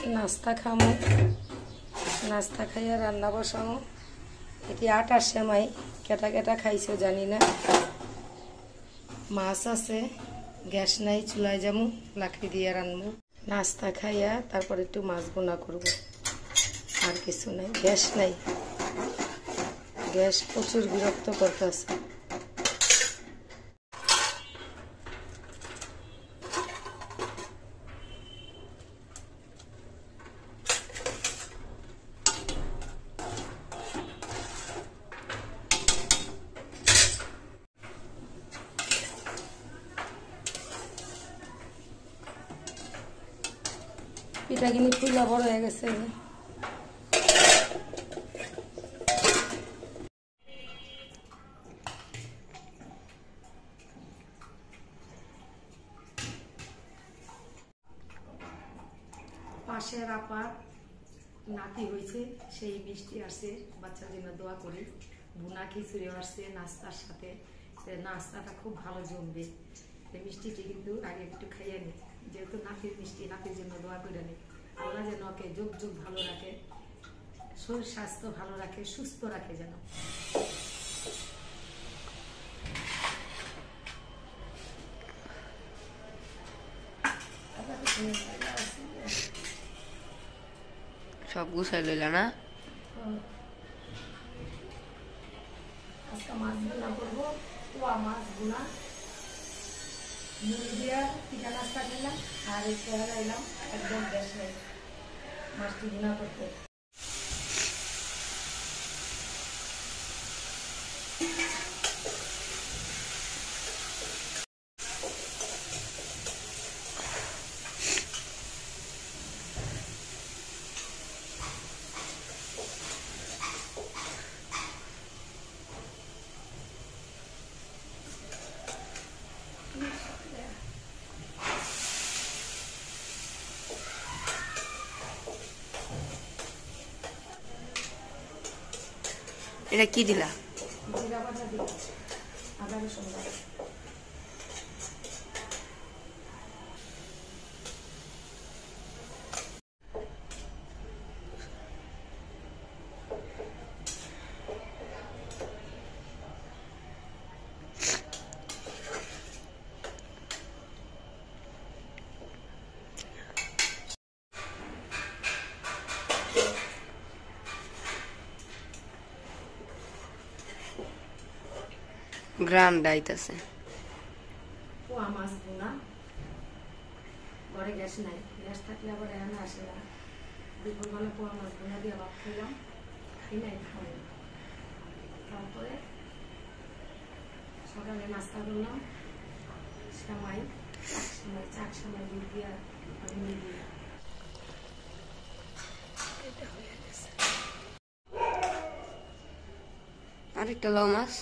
नास्ता खामो नास्ता खाइया रान्ना बसामो एटी आटार सेमाई केटा केटा खाइछो जानी ना माछ आछे ग्यास नाई चुलाय जामु लाकड़ी दिया रान्नबो नास्ता खाइया तारपर एकटु माछ बोना करब आर किछु नाई ग्यास नाई ग्यास प्रचुर बिरक्त करतेছে পিঠাখিনি ফুলা বড় হয়ে গেছে পাশের আপার নাতি হয়েছে সেই মিষ্টি আসছে বাচ্চার জন্য দোয়া করি বুনা খিচুড়ি আসছে নাস্তার সাথে নাস্তাটা খুব ভালো জমবে এই মিষ্টিটি কিন্তু আগে একটু খাইয়ে নি যেহেতু নাতির মিষ্টি নাতির জন্য দোয়া করে নি আল্লাহ যেন ওকে যুগ যুগ ভালো রাখে শরীর স্বাস্থ্য ভালো রাখে সুস্থ রাখে যেন সব গুছাই লইলা না আজকে মাছ ভুনা করবো পোয়া মাছ ভুনা মুড়ি দিয়া পিঠা নাস্তা খেলাম আর এই চেহারা এলাম একদম গ্যাস নেই মাছটি ভুনা করতে এটা কি দিলা জিরা বাটা দিই আদা রসুন বাটা গ্রান্ড আইতাছে পোয়া মাছ ভুনা ঘরে গ্যাস নাই গ্যাস থাকলে আবার এখানে আসে না দুপুরবেলা পোয়া মাছ ভুনা দিয়ে ভাত খাইলাম খাই নাই খাওয়াই তারপরে সকালে নাস্তা করলাম সেমাই চাক সেমাই দুধ দিয়া মুড়ি দিয়া আরেকটা লাউ মাছ